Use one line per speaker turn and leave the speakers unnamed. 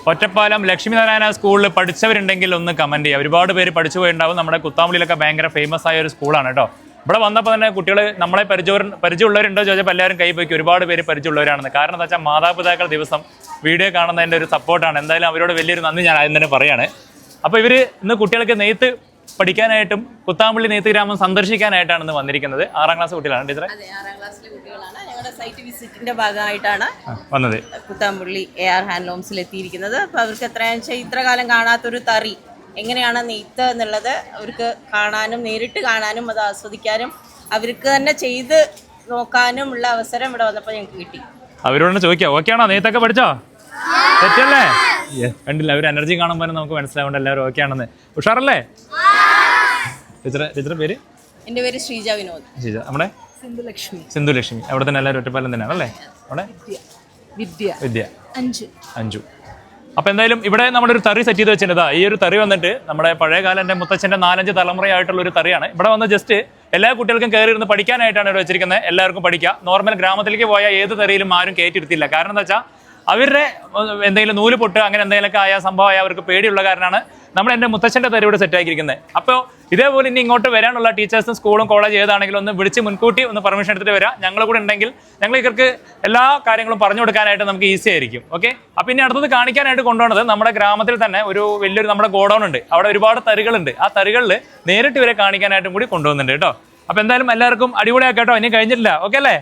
ഒറ്റപ്പാലം ലക്ഷ്മിനാരായണ സ്കൂളിൽ പഠിച്ചവരുണ്ടെങ്കിൽ ഒന്ന് കമന്റ് ചെയ്യുക. ഒരുപാട് പേര് പഠിച്ചു പോയിട്ടുണ്ടാവും. നമ്മുടെ കുത്താമ്പുള്ളിയിലൊക്കെ ഭയങ്കര ഫേമസ് ആയ ഒരു സ്കൂളാണ് കേട്ടോ. ഇവിടെ വന്നപ്പോൾ തന്നെ കുട്ടികൾ നമ്മളെ പരിചയമുള്ളവരുണ്ടോ ചോദിച്ചപ്പോൾ എല്ലാവരും കൈ പോയിക്കും. ഒരുപാട് പേര് പരിചയമുള്ളവരാണെന്ന്. കാരണം എന്താ വെച്ചാൽ മാതാപിതാക്കൾ ദിവസം വീഡിയോ കാണുന്നതിൻ്റെ ഒരു സപ്പോർട്ടാണ്. എന്തായാലും അവരോട് വലിയൊരു നന്ദി ഞാൻ ആദ്യം തന്നെ പറയാണ്. അപ്പോൾ ഇവർ ഇന്ന് കുട്ടികൾക്ക് നെയ്ത്ത് പഠിക്കാനായിട്ടും കുത്താമ്പള്ളി നെയ്ത്ത് ഗ്രാമം സന്ദർശിക്കാനായിട്ടാണ് ഇന്ന് വന്നിരിക്കുന്നത്. 6ാം ക്ലാസ് കുട്ടികളാണ് ടീച്ചറെ?
അതെ, 6ാം ക്ലാസ്സിലെ കുട്ടികളാണ്. ഞങ്ങളുടെ സൈറ്റ് വിസിറ്റിന്റെ ഭാഗമായിട്ടാണ്
വന്നത്.
കുത്താമ്പള്ളി AR ഹാൻഡ്ലൂംസിൽ എത്തിയിരിക്കുന്നത്. അപ്പോൾ അവർക്ക് ഇത്ര കാലം കാണാത്തൊരു തറി എങ്ങനെയാണ് നെയ്ത്ത് എന്നുള്ളത് അവർക്ക് കാണാനും നേരിട്ട് കാണാനും അത് ആസ്വദിക്കാനും അവർക്ക് തന്നെ ചെയ്ത് നോക്കാനും ഉള്ള അവസരം ഇവിടെ വന്നപ്പോൾ ഞങ്ങൾക്ക് കിട്ടി.
അവരോട് ചോദിക്കാം, ഓക്കെ ആണോ? നെയ്ത്തൊക്കെ പഠിച്ചോ? തെറ്റല്ലേ? കണ്ടില്ല, അവർ എനർജി കാണുമ്പോൾ നമുക്ക് മനസ്സിലാവേണ്ട എല്ലാവരും ഓക്കെ ആണെന്ന്. ഉഷാറല്ലേ? ടീച്ചറെ പേര്?
എൻ്റെ പേര് ശ്രീജ വിനോദ്.
ശ്രീജ. നമ്മുടെ സിന്ധു ലക്ഷ്മി. അവിടെ തന്നെ എല്ലാവരും ഒറ്റപ്പാലം തന്നെയാണ് അല്ലേ? അവിടെ വിദ്യ അഞ്ചു. അപ്പോൾ എന്തായാലും ഇവിടെ നമ്മുടെ ഒരു തറി സെറ്റ് ചെയ്ത് വെച്ചിട്ടുണ്ട്. ഈ ഒരു തറി വന്നിട്ട് നമ്മുടെ പഴയകാല എൻ്റെ മുത്തച്ഛൻ്റെ 4-5 തലമുറയായിട്ടുള്ള ഒരു തറിയാണ്. ഇവിടെ വന്ന് ജസ്റ്റ് എല്ലാ കുട്ടികൾക്കും കയറി ഇരുന്ന് പഠിക്കാനായിട്ടാണ് ഇവിടെ വെച്ചിരിക്കുന്നത്. എല്ലാവർക്കും പഠിക്കാം. നോർമൽ ഗ്രാമത്തിലേക്ക് പോയാൽ ഏത് തറിയിലും ആരും കയറ്റിയിരുത്തില്ല. കാരണം എന്താ വെച്ചാൽ അവരുടെ എന്തെങ്കിലും നൂല് പൊട്ട് അങ്ങനെ എന്തെങ്കിലുമൊക്കെ ആയ സംഭവമായ അവർക്ക് പേടിയുള്ള കാരണമാണ് നമ്മൾ എൻ്റെ മുത്തച്ഛൻ്റെ തറി ഇവിടെ സെറ്റ് ആക്കിയിരിക്കുന്നത്. അപ്പോൾ ഇതേപോലെ ഇനി ഇങ്ങോട്ട് വരാനുള്ള ടീച്ചേഴ്സും സ്കൂളും കോളേജ് ഏതാണെങ്കിലും ഒന്ന് വിളിച്ച് മുൻകൂട്ടി ഒന്ന് പെർമിഷൻ എടുത്തിട്ട് വരാം. ഞങ്ങൾ കൂടെ ഉണ്ടെങ്കിൽ ഞങ്ങൾ ഇവർക്ക് എല്ലാ കാര്യങ്ങളും പറഞ്ഞു കൊടുക്കാനായിട്ട് നമുക്ക് ഈസി ആയിരിക്കും. ഓക്കെ. അപ്പോൾ ഇനി അടുത്തത് കാണിക്കാനായിട്ട് കൊണ്ടുപോകുന്നത് നമ്മുടെ ഗ്രാമത്തിൽ തന്നെ വലിയൊരു നമ്മുടെ ഗോഡൗൺ ഉണ്ട്. അവിടെ ഒരുപാട് തറികളുണ്ട്. ആ തറികളിൽ നേരിട്ട് ഇവരെ കാണിക്കാനായിട്ടും കൂടി കൊണ്ടുപോകുന്നുണ്ട് കേട്ടോ. അപ്പോൾ എന്തായാലും എല്ലാവർക്കും അടിപൊളിയാക്കാം കേട്ടോ. ഇനി കഴിഞ്ഞിട്ടില്ല. ഓക്കെ അല്ലേ?